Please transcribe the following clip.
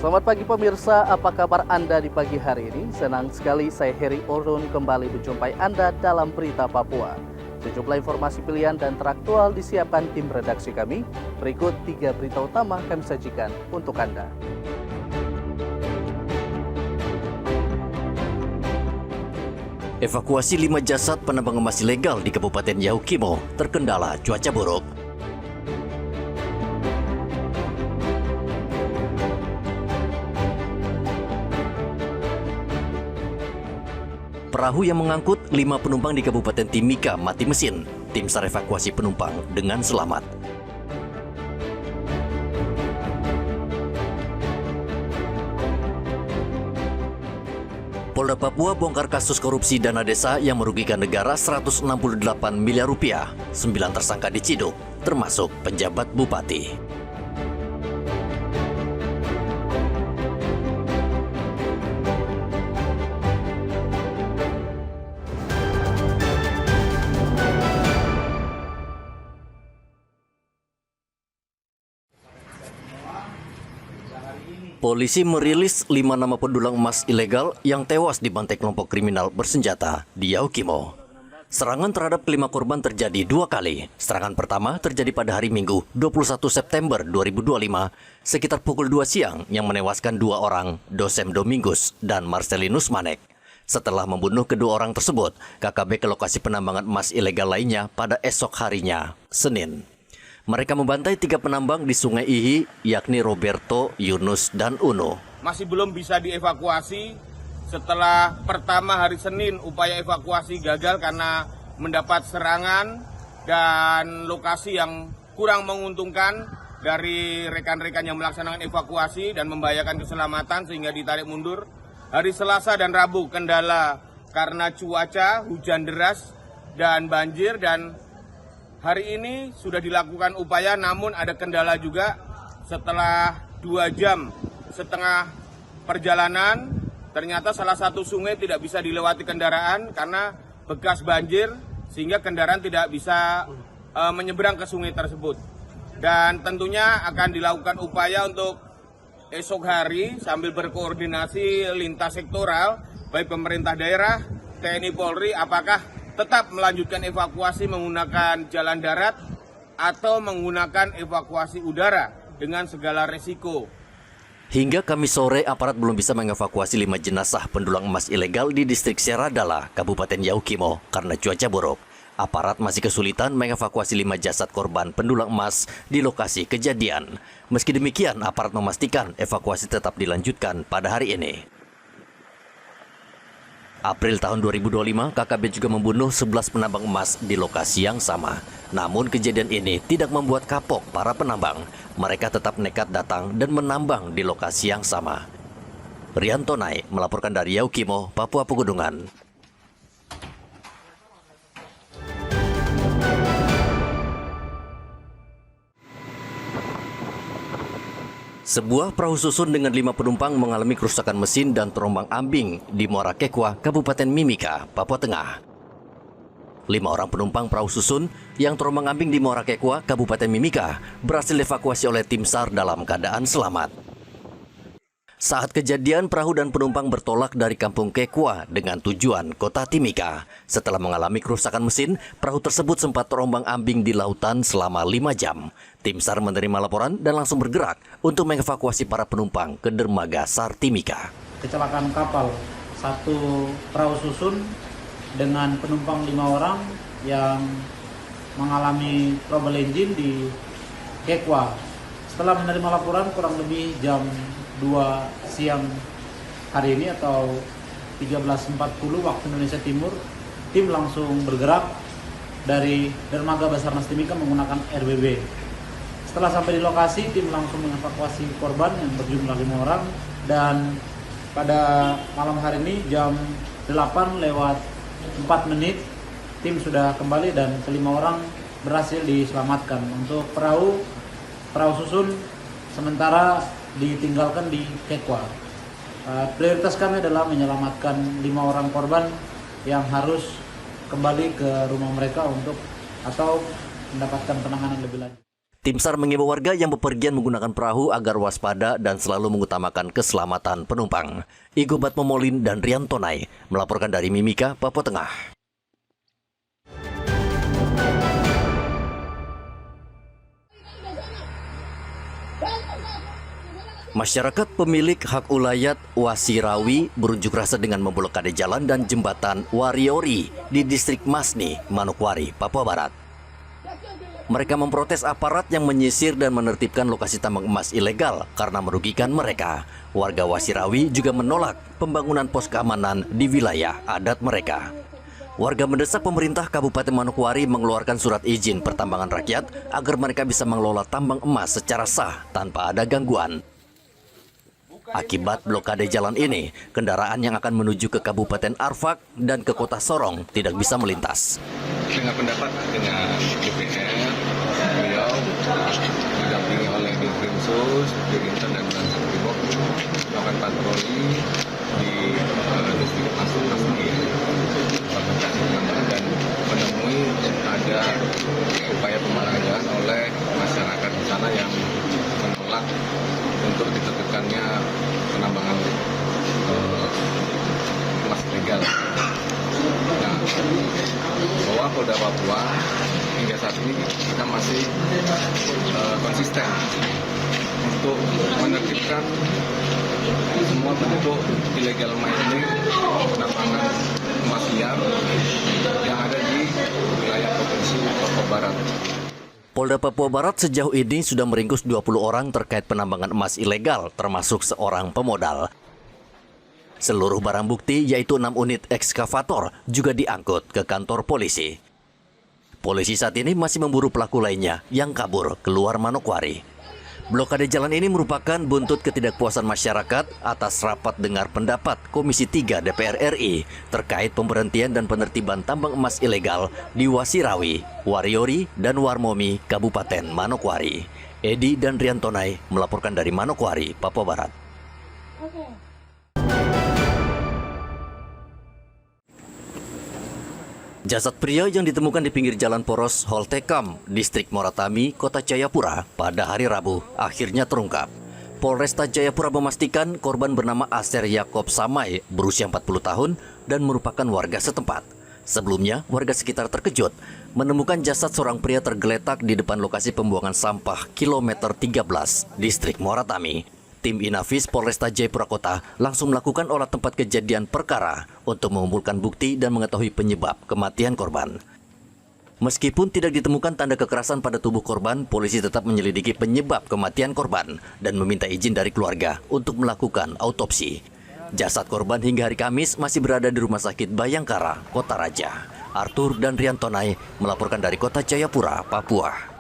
Selamat pagi pemirsa, apa kabar Anda di pagi hari ini? Senang sekali saya Heri Orun kembali menjumpai Anda dalam Berita Papua. Sejumlah informasi pilihan dan teraktual disiapkan tim redaksi kami. Berikut 3 berita utama kami sajikan untuk Anda. Evakuasi 5 jasad penambang emas ilegal di Kabupaten Yaukimo terkendala cuaca buruk. Perahu yang mengangkut 5 penumpang di Kabupaten Timika mati mesin. Tim SAR evakuasi penumpang dengan selamat. Polda Papua bongkar kasus korupsi dana desa yang merugikan negara 168 miliar rupiah. 9 tersangka diciduk, termasuk penjabat bupati. Polisi merilis 5 nama pendulang emas ilegal yang tewas dibantai kelompok kriminal bersenjata di Yaukimo. Serangan terhadap kelima korban terjadi 2 kali. Serangan pertama terjadi pada hari Minggu 21 September 2025 sekitar pukul 2 siang yang menewaskan 2 orang, Dosem Domingus dan Marcelinus Manek. Setelah membunuh kedua orang tersebut, KKB ke lokasi penambangan emas ilegal lainnya pada esok harinya, Senin. Mereka membantai 3 penambang di Sungai Ihi, yakni Roberto, Yunus, dan Uno. Masih belum bisa dievakuasi. Setelah pertama hari Senin, upaya evakuasi gagal karena mendapat serangan dan lokasi yang kurang menguntungkan dari rekan-rekan yang melaksanakan evakuasi dan membahayakan keselamatan sehingga ditarik mundur. Hari Selasa dan Rabu kendala karena cuaca, hujan deras, dan banjir, dan hari ini sudah dilakukan upaya, namun ada kendala juga. Setelah 2,5 jam perjalanan, ternyata salah satu sungai tidak bisa dilewati kendaraan karena bekas banjir, sehingga kendaraan tidak bisa menyeberang ke sungai tersebut. Dan tentunya akan dilakukan upaya untuk esok hari sambil berkoordinasi lintas sektoral, baik pemerintah daerah, TNI Polri, apakah tetap melanjutkan evakuasi menggunakan jalan darat atau menggunakan evakuasi udara dengan segala resiko. Hingga Kamis sore, aparat belum bisa mengevakuasi 5 jenazah pendulang emas ilegal di distrik Seradala, Kabupaten Yaukimo karena cuaca buruk. Aparat masih kesulitan mengevakuasi 5 jasad korban pendulang emas di lokasi kejadian. Meski demikian, aparat memastikan evakuasi tetap dilanjutkan pada hari ini. April tahun 2025, KKB juga membunuh 11 penambang emas di lokasi yang sama. Namun kejadian ini tidak membuat kapok para penambang. Mereka tetap nekat datang dan menambang di lokasi yang sama. Rian Tonai melaporkan dari Yaukimo, Papua Pegunungan. Sebuah perahu susun dengan 5 penumpang mengalami kerusakan mesin dan terombang ambing di Muara Kekwa, Kabupaten Mimika, Papua Tengah. 5 orang penumpang perahu susun yang terombang ambing di Muara Kekwa, Kabupaten Mimika berhasil dievakuasi oleh tim SAR dalam keadaan selamat. Saat kejadian, perahu dan penumpang bertolak dari Kampung Kekwa dengan tujuan Kota Timika. Setelah mengalami kerusakan mesin, perahu tersebut sempat terombang ambing di lautan selama 5 jam. Tim SAR menerima laporan dan langsung bergerak untuk mengevakuasi para penumpang ke dermaga SAR Timika. Kecelakaan kapal, 1 perahu susun dengan penumpang 5 orang yang mengalami trouble engine di Kekwa. Setelah menerima laporan kurang lebih jam 2 siang hari ini atau 13.40 waktu Indonesia Timur, tim langsung bergerak dari dermaga Basarnas Timika menggunakan RBB. Setelah sampai di lokasi, tim langsung mengevakuasi korban yang berjumlah 5 orang, dan pada malam hari ini jam 8:04 tim sudah kembali dan ke-5 orang berhasil diselamatkan. Untuk perahu susun sementara ditinggalkan di Kekwa. Prioritas kami adalah menyelamatkan 5 orang korban yang harus kembali ke rumah mereka untuk atau mendapatkan penanganan lebih lanjut. Tim SAR mengimbau warga yang bepergian menggunakan perahu agar waspada dan selalu mengutamakan keselamatan penumpang. Igo Batmomolin dan Rian Tonai melaporkan dari Mimika, Papua Tengah. Masyarakat pemilik hak ulayat Wasirawi berunjuk rasa dengan memblokade jalan dan jembatan Wariori di distrik Masni, Manokwari, Papua Barat. Mereka memprotes aparat yang menyisir dan menertibkan lokasi tambang emas ilegal karena merugikan mereka. Warga Wasirawi juga menolak pembangunan pos keamanan di wilayah adat mereka. Warga mendesak pemerintah Kabupaten Manokwari mengeluarkan surat izin pertambangan rakyat agar mereka bisa mengelola tambang emas secara sah tanpa ada gangguan. Akibat blokade jalan ini, kendaraan yang akan menuju ke Kabupaten Arfak dan ke Kota Sorong tidak bisa melintas. Dengan pendapat dengan DPR, beliau didampingi oleh Dirkrimsus, Dirinten dan Brimob melakukan patroli di distrik Masni dan menemui ada upaya pemalakan jalan oleh masyarakat di sana yang menolak untuk ditertibkannya penambangan emas ilegal. Nah, bahwa Polda Papua hingga saat ini kita masih konsisten untuk menertibkan semua bentuk illegal mining penambangan emas liar yang ada di wilayah Provinsi Papua Barat. Polda Papua Barat sejauh ini sudah meringkus 20 orang terkait penambangan emas ilegal, termasuk seorang pemodal. Seluruh barang bukti, yaitu 6 unit ekskavator, juga diangkut ke kantor polisi. Polisi saat ini masih memburu pelaku lainnya yang kabur keluar Manokwari. Blokade jalan ini merupakan buntut ketidakpuasan masyarakat atas rapat dengar pendapat Komisi 3 DPR RI terkait pemberhentian dan penertiban tambang emas ilegal di Wasirawi, Wariori, dan Warmomi, Kabupaten Manokwari. Edi dan Rian Tonai melaporkan dari Manokwari, Papua Barat. Jasad pria yang ditemukan di pinggir jalan poros Holtekam, distrik Moratami, Kota Jayapura pada hari Rabu akhirnya terungkap. Polresta Jayapura memastikan korban bernama Aser Yakob Samai, berusia 40 tahun dan merupakan warga setempat. Sebelumnya, warga sekitar terkejut menemukan jasad seorang pria tergeletak di depan lokasi pembuangan sampah kilometer 13, distrik Moratami. Tim Inafis Polresta Jayapura Kota langsung melakukan olah tempat kejadian perkara untuk mengumpulkan bukti dan mengetahui penyebab kematian korban. Meskipun tidak ditemukan tanda kekerasan pada tubuh korban, polisi tetap menyelidiki penyebab kematian korban dan meminta izin dari keluarga untuk melakukan autopsi. Jasad korban hingga hari Kamis masih berada di Rumah Sakit Bayangkara, Kota Raja. Arthur dan Rian Tonai melaporkan dari Kota Jayapura, Papua.